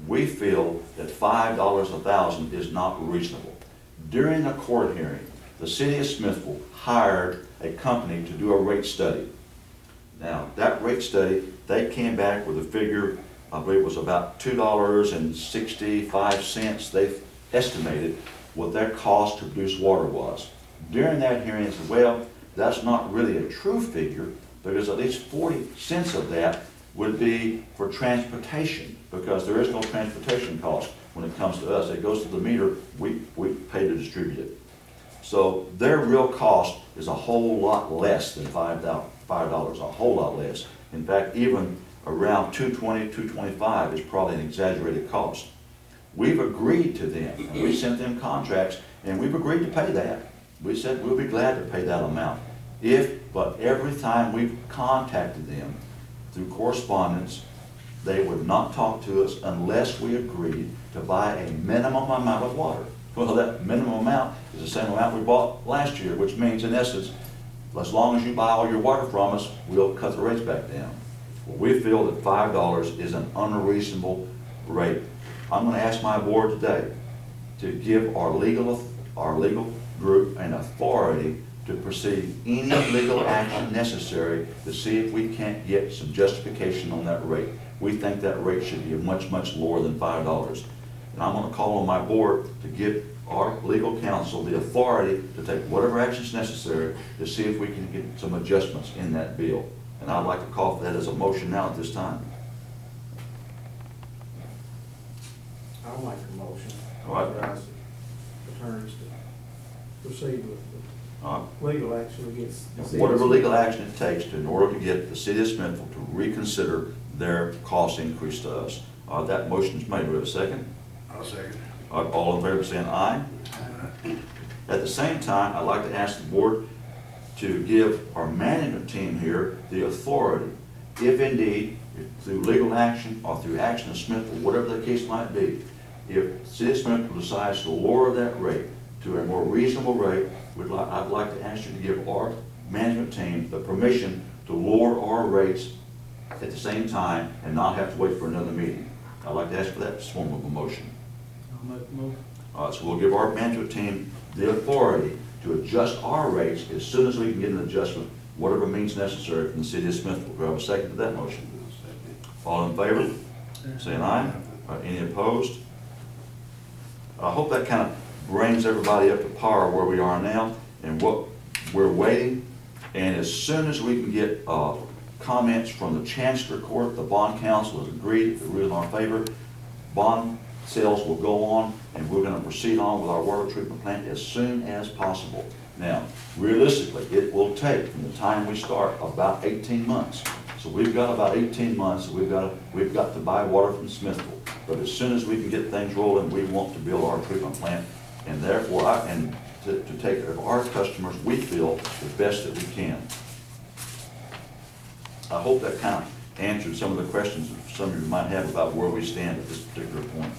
we feel that $5 a thousand is not reasonable. During a court hearing, the city of Smithville hired a company to do a rate study. Now, that rate study, they came back with a figure, I believe it was about $2.65. They estimated what their cost to produce water was. During that hearing, they said, well, that's not really a true figure, because at least 40 cents of that would be for transportation, because there is no transportation cost when it comes to us. It goes to the meter, we pay to distribute it. So their real cost is a whole lot less than $5, a whole lot less. In fact, even around $2.20, $2.25 is probably an exaggerated cost. We've agreed to them, and we sent them contracts, and we've agreed to pay that. We said we'll be glad to pay that amount. But every time we've contacted them through correspondence, they would not talk to us unless we agreed to buy a minimum amount of water. Well, that minimum amount is the same amount we bought last year, which means, in essence, as long as you buy all your water from us, we'll cut the rates back down. Well, we feel that $5 is an unreasonable rate. I'm going to ask my board today to give our legal group an authority to pursue any legal action necessary to see if we can't get some justification on that rate. We think that rate should be much, much lower than $5. And I'm going to call on my board to give our legal counsel the authority to take whatever actions necessary to see if we can get some adjustments in that bill. And I'd like to call for that as a motion now at this time. I'll make a motion. All right. Authorize the attorneys to proceed with legal action against the city. Whatever legal action it takes in order to get the city of Smithville to reconsider their cost increase to us. That motion is made. Do we have a second? I'll second. All in favor saying aye. At the same time, I'd like to ask the board to give our management team here the authority, if indeed, through legal action or through action of Smithville, whatever the case might be, if the city of Smithville decides to lower that rate to a more reasonable rate, I'd like to ask you to give our management team the permission to lower our rates at the same time and not have to wait for another meeting. I'd like to ask for that form of a motion. I'll make a motion. So we'll give our management team the authority to adjust our rates as soon as we can get an adjustment, whatever means necessary from the city of Smithville. Do I have a second to that motion? All in favor? Saying aye. Any opposed? I hope that kind of brings everybody up to par where we are now and what we're waiting. And as soon as we can get comments from the Chancellor Court, the bond council has agreed, if the rules in our favor, bond sales will go on, and we're going to proceed on with our water treatment plant as soon as possible. Now, realistically, it will take, from the time we start, about 18 months. So we've got about 18 months. We've got to buy water from Smithville. But as soon as we can get things rolling, we want to build our treatment plant, and therefore, to take care of our customers, we feel the best that we can. I hope that kind of answered some of the questions that some of you might have about where we stand at this particular point.